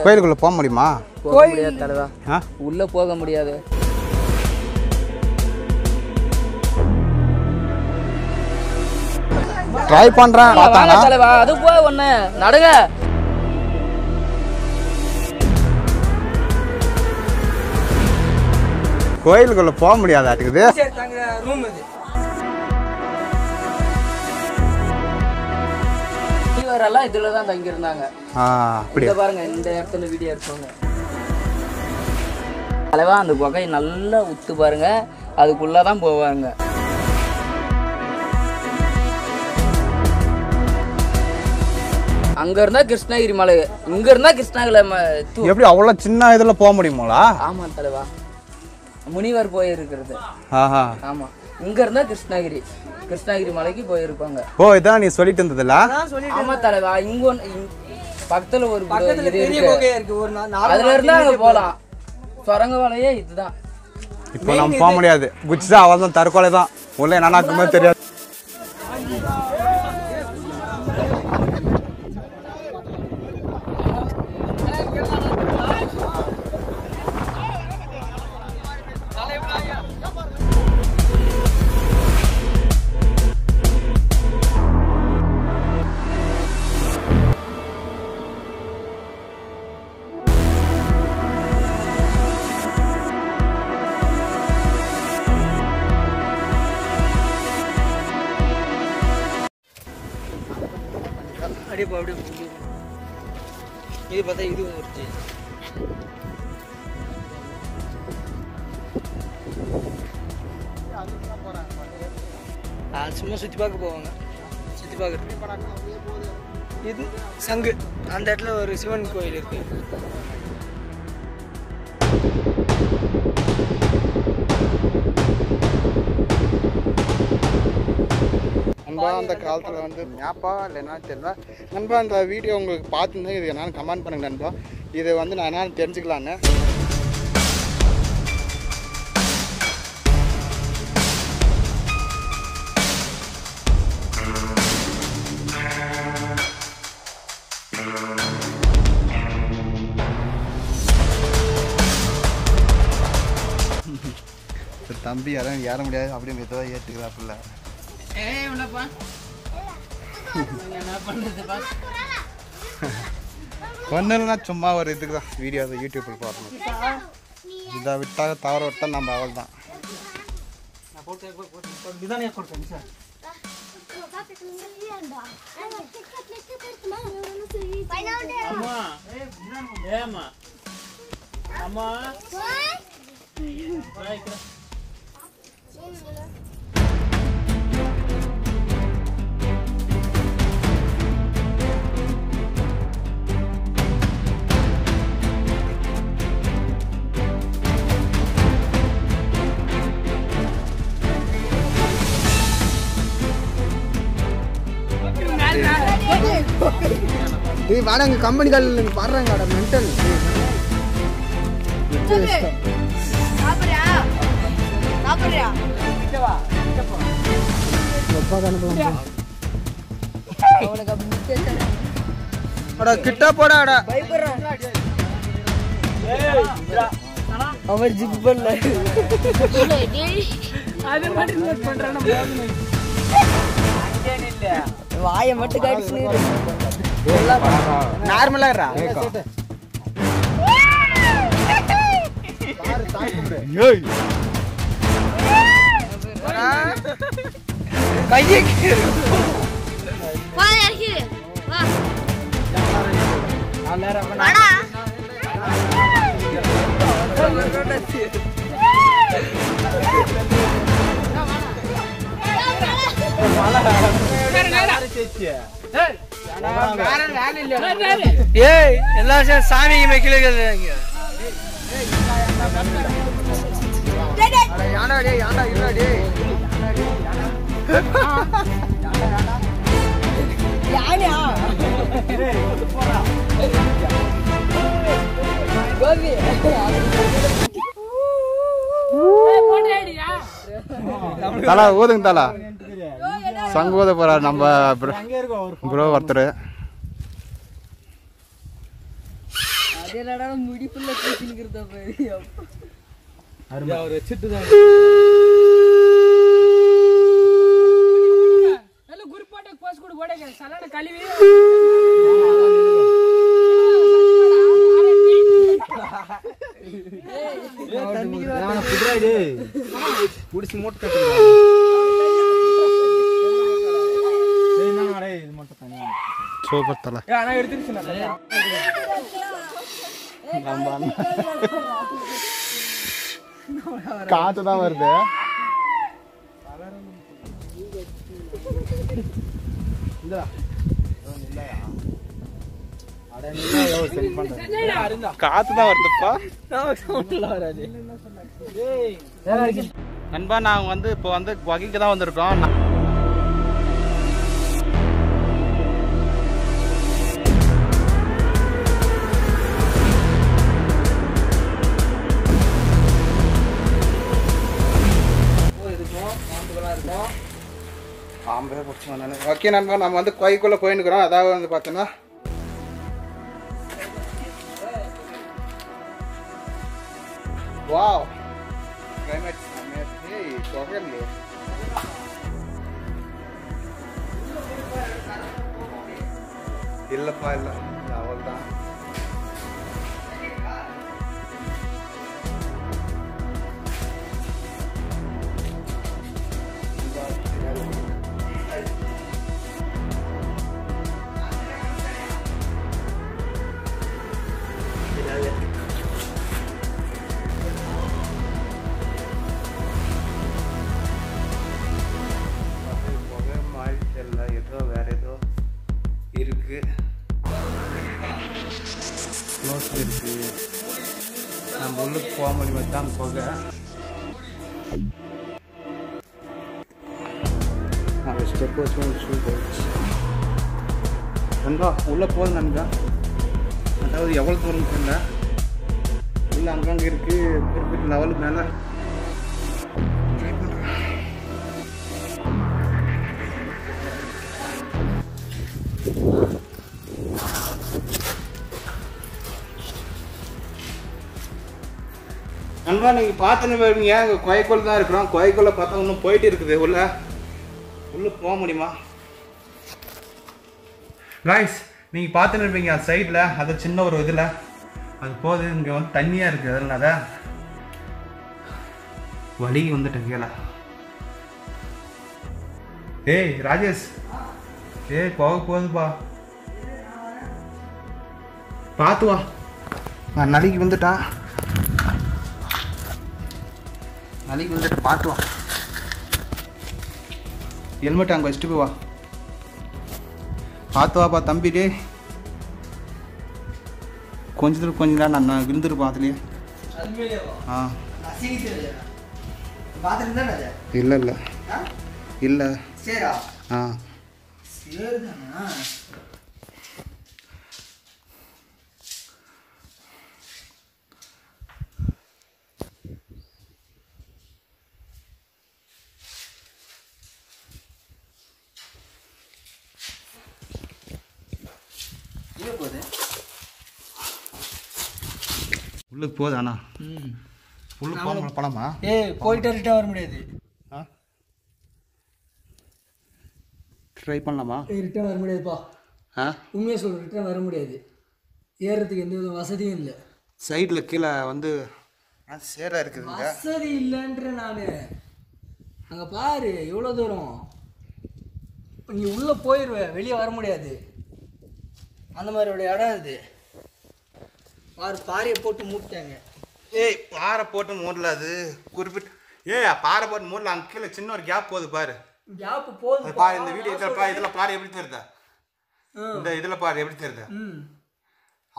கோயிலுக்குள்ள போக முடியுமா? போக முடியாது தலைவா, உள்ள போக முடியாது. ட்ரை பண்றேன் தலைவா, அது போய் ஒண்ணு நடுங்க. கோயிலுக்குள்ள போக முடியாதாட்டுக்குது. இவரெல்லாம் இதுலதான் தங்கி இருந்தாங்க. அப்படியே பாருங்க, இந்த இடத்துல வீடியோ எடுப்பாங்க தலைவா. அந்த குகை நல்லா உத்து பாருங்க, அதுக்குள்ளதான் போவாங்க. அங்க இருந்தா கிருஷ்ணகிரி மலை, இங்க இருந்தா கிருஷ்ணகிரி. எப்படி அவ்வளவு சின்ன இதுல போக முடியுமாடா? ஆமா தலைவா, முனிவர் போயிருக்கிறது. ஆமா, இங்க இருந்தா கிருஷ்ணகிரி மலைக்கு போயிருப்பாங்க. ஓ, இதான் நீ சொல்லிட்டு இருந்ததுல? ஆமா தலைவா, இங்க பக்கத்துல ஒரு அதுல இருந்தா அங்க போலாம். சுரங்க வலையே இதுதான். இப்போ நம்ம போக முடியாது. குச்சிதா அவதான் தற்கொலை தான். உள்ள என்னக்குமே தெரியாது. இது பார்த்தா இது வருது. சும்மா சுற்றி பார்க்க போவாங்க. சுற்றி பார்க்குறது இது சங்கு. அந்த இடத்துல ஒரு சிவன் கோயில் இருக்கு. நண்பா, அந்த காலத்தில் வந்து மேப்பா இல்லை என்னன்னு தெரியல நண்பா. அந்த வீடியோ உங்களுக்கு பார்த்துருந்தேன், இது என்னன்னு கமெண்ட் பண்ணுங்க நண்பா. இது வந்து நான் என்னன்னு தெரிஞ்சுக்கலான்னு. தம்பி யாரும் ஏற முடியாது அப்படி மெதுவாக ஏற்றுக்கிறாப்புல. ஒன்றும்னா சும்மா ஒரு இதுக்கு தான் வீடியோ அதை யூடியூப்பில் பார்க்கணும். இதை விட்டால் தவற விட்டால் நம்ம அவள் தான். வாடகை கம்பெனி காலில் பாடுறாங்க மென்டல். கிட்ட போடாடா அவன் ஜிக் பண்ணல. வாயை மட்டும் கடிச்சு நார்மலா எல்லாம் சாமிக்கு மைக்கில் தலா ஊதுங்க தலா சங்கு ஊத போறாரு நம்ம ப்ரோ ஒருத்தர். சூப்பர் தல. காத்து தான் வருது. காத்து தான் வருதுப்பா. நண்பா நாங்க வந்து இப்போ வந்து வகைக்கு தான் வந்திருக்கோம். ஓகே நண்பா நம்ம வந்து கோயிலுக்குள்ள போயின்னுக்குறோம். அதாவது வந்து பார்த்தோன்னா வாவ் கிளைமேட் தொகையில்லையே. இல்லப்பா இல்லை அவள் தான். ஏதோ வேற ஏதோ இருக்கு இருக்கு. நம்ம உள்ளுக்கு போக முடியுமா தான் போக. ஸ்டெப் வச்சு ஷூ போயிடுச்சு நண்பா. உள்ளே போகுது நண்பா. அதாவது எவ்வளோ தூரம் தெரியல. உள்ள அங்கங்கே இருக்கு குறிப்பிட்ட லெவலுக்கு மேலே. நண்பா நீங்கள் பார்த்துன்னு வருவீங்க. அங்கே கோயக்குள்ள தான் இருக்கிறோம். கோயக்குள்ள பார்த்தா இன்னும் போயிட்டு இருக்குது. உள்ளே போக முடியுமா காய்ஸ்? நீங்கள் பார்த்துன்னு இருப்பீங்க அந்த சைடில். அது சின்ன ஒரு இதில் அது போகுது. இங்கே வந்து தண்ணியாக இருக்குது. அதனால வழி வந்துட்டு கீழே. ஏய் ராஜேஷ், ஏய் போக போகுதுப்பா, பார்த்து வா. நான் நலிக்கு வந்துட்டான். நாளைக்கு வந்துட்டு பார்த்து வா. ஹெல்மெட் அங்கே வச்சுட்டு போவா. பார்த்து வாப்பா தம்பி. டே கொஞ்சம் நேரம் நான் விழுந்துருப்பேன் அதுலேயே. ஆ இல்லை இல்லை இல்லை. ஆ உள்ளுக்கு போகுது. அண்ணா உள்ளுக்கு போக பணமா? போயிட்டு ரிட்டர்ன் வர முடியாது. ட்ரை பண்ணலாமா? ரிட்டர்ன் வர முடியாதுப்பா. உண்மையாக சொல்கிறேன், ரிட்டர்ன் வர முடியாது. ஏறுறதுக்கு எந்த வித வசதியும் இல்லை. சைடில் கீழே வந்து சேராக இருக்குதுங்க. வசதி இல்லைன்ற நான். அங்கே பாரு எவ்வளோ தூரம். நீ உள்ளே போயிடுவேன், வெளியே வர முடியாது. அந்த மாதிரியோட இடம் இது. பாறையை போட்டு மூட்டாங்க. ஏய் பாறை போட்டு மூடல. அது குறிப்பிட்ட பாறை போட்டு மூடல. அங்கே கீழே சின்ன ஒரு கேப் போகுது பாரு. கேப் போகுது பாரு. இந்த வீடியோ இதில் பாரு எப்படி தெரியுதா? இந்த இதில் பாரு எப்படி தெரியுதா?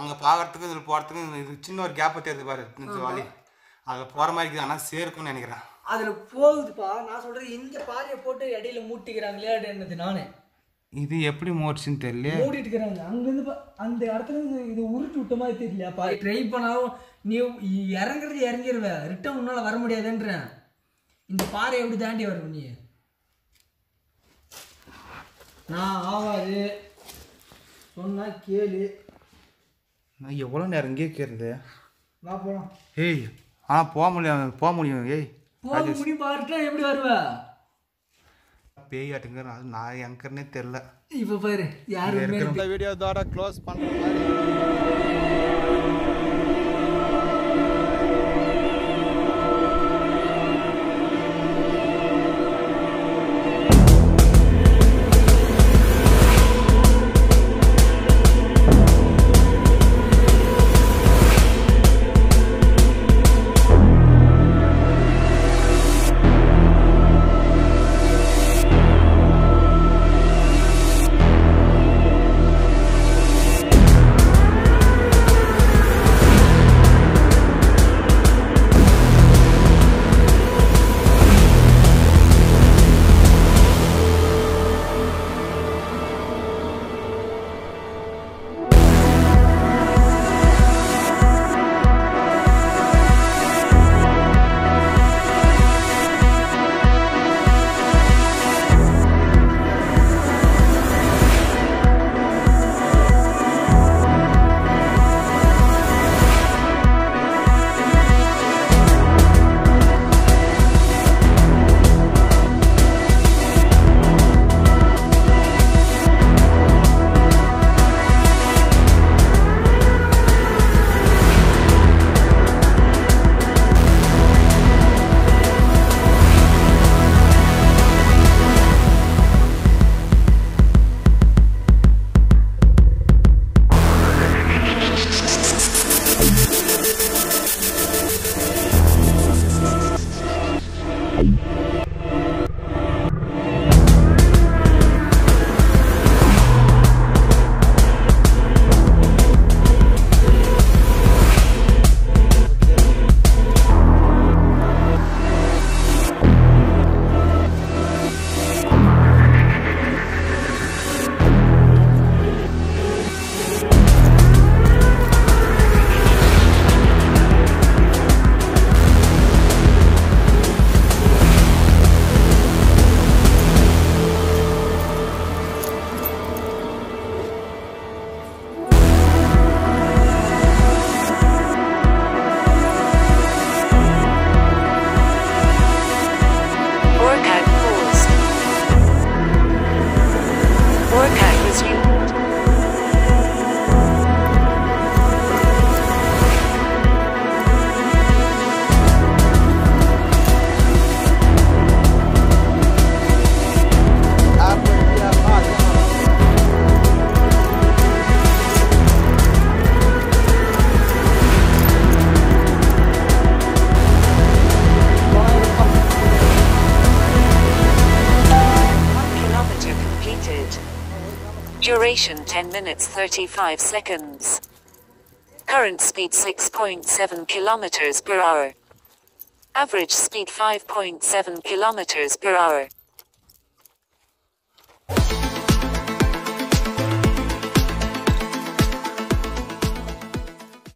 அங்கே பார்க்கறதுக்கு இதில் போகிறதுக்கு இது சின்ன ஒரு கேப்பை தெரியுது பாரு. வழி அதில் போகிற மாதிரி இருக்குது. ஆனால் சேர்க்குன்னு நினைக்கிறேன். அதில் போகுதுப்பா. நான் சொல்கிறது இங்கே பாறையை போட்டு இடையில மூட்டிக்கிறாங்களே என்னது. நான் இது எப்படி மோட்ஸ்ன்னு தெரியல. மூடிட்டு இருக்கிறாங்க. அங்கேருந்து அந்த இடத்துல இருந்து இது உருட்டு விட்ட மாதிரி தெரியலையாப்பா. ட்ரை பண்ணாலும் நீ இறங்குறது இறங்கிடுவ, ரிட்டன் முன்னால் வர முடியாதுன்றேன். இந்த பாறை எப்படி தாண்டி வரும் நீ? நான் ஆகாது சொன்னா கேளு. நான் எவ்வளோ நேரம் இங்கே கேட்குறது. வா போகலாம். ஏய் ஆனால் போக முடியும். ஏய் போக முடியும் பாருட்டா எப்படி வருவ? பேய் ஆட்டுங்க, அது நான் எங்கன்னே தெரில. இப்போ பாரு யாரு வீடியோ தோட க்ளோஸ் பண்ணுற மாதிரி. Duration 10 minutes 35 seconds. Current speed 6.7 kilometers per hour. Average speed 5.7 kilometers per hour.